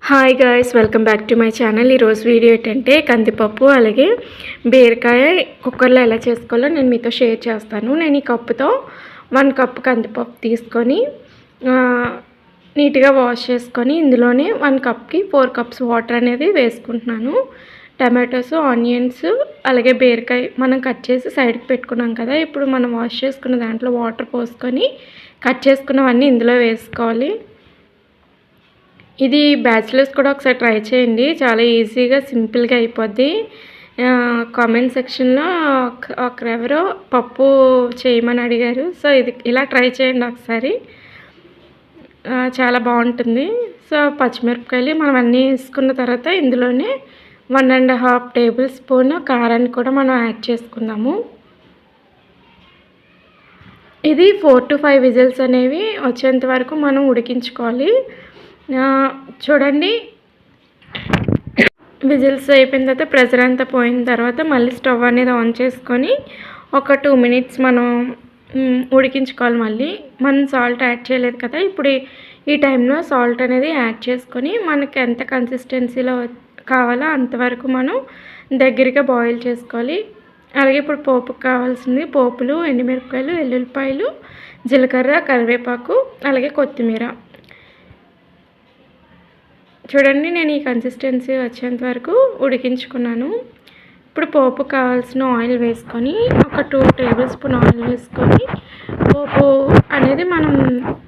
Hi guys, welcome back to my channel. ఈరోజు video ఏంటంటే కందిపప్పు అలాగే బీరకాయ కుక్కర్లో ఎలా చేసుకోవాలో నేను మీతో షేర్ చేస్తాను. నేను ఈ కప్పుతో 1 కప్ కందిపప్పు తీసుకొని నీట్గా వాష్ చేసుకొని ఇందులోనే 1 కప్కి 4 కప్స్ వాటర్ అనేది వేసుకుంటున్నాను. టమాటోస్, ఆనియన్స్ అలాగే బీరకాయ మనం కట్ చేసి సైడ్కి పెట్టుకున్నాం కదా. ఇప్పుడు మనం వాష్ చేసుకున్న దాంట్లో వాటర్ పోసుకొని కట్ చేసుకున్నవన్నీ ఇందులో వేసుకోవాలి. ఇది బ్యాచిలర్స్ కూడా ఒకసారి ట్రై చేయండి. చాలా ఈజీగా సింపుల్గా అయిపోద్ది. కామెంట్ సెక్షన్లో ఒకరెవరో పప్పు చేయమని అడిగారు. సో ఇది ఇలా ట్రై చేయండి ఒకసారి, చాలా బాగుంటుంది. సో పచ్చిమిరపకాయలు మనం అన్నీ వేసుకున్న తర్వాత ఇందులోనే 1.5 టేబుల్ స్పూన్ కారాన్ని కూడా మనం యాడ్ చేసుకుందాము. ఇది 4 to 5 విజిల్స్ అనేవి వచ్చేంత వరకు మనం ఉడికించుకోవాలి. చూడండి, విజిల్స్ అయిపోయిన తర్వాత ప్రెషర్ అంతా పోయిన తర్వాత మళ్ళీ స్టవ్ అనేది ఆన్ చేసుకొని ఒక 2 మినిట్స్ మనం ఉడికించుకోవాలి. మళ్ళీ మనం సాల్ట్ యాడ్ చేయలేదు కదా, ఇప్పుడు ఈ టైంలో సాల్ట్ అనేది యాడ్ చేసుకొని మనకి ఎంత కన్సిస్టెన్సీలో కావాలో అంతవరకు మనం దగ్గరగా బాయిల్ చేసుకోవాలి. అలాగే ఇప్పుడు పోపుకు కావాల్సింది పోపులు, ఎండుమిరపకాయలు, వెల్లుల్లిపాయలు, జీలకర్ర, కరివేపాకు అలాగే కొత్తిమీర. చూడండి, నేను ఈ కన్సిస్టెన్సీ వచ్చేంత వరకు ఉడికించుకున్నాను. ఇప్పుడు పోపు కావాల్సిన ఆయిల్ వేసుకొని ఒక 2 టేబుల్ స్పూన్ ఆయిల్ వేసుకొని పోపు అనేది మనం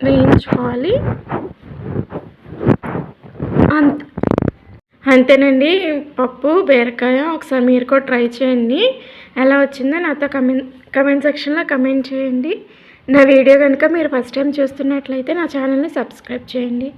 వేయించుకోవాలి. అంతేనండి, పప్పు బీరకాయ. ఒకసారి మీరు కూడా ట్రై చేయండి. ఎలా వచ్చిందో నాతో కమెంట్ సెక్షన్లో కమెంట్ చేయండి. నా వీడియో కనుక మీరు ఫస్ట్ టైం చూస్తున్నట్లయితే నా ఛానల్ని సబ్స్క్రైబ్ చేయండి.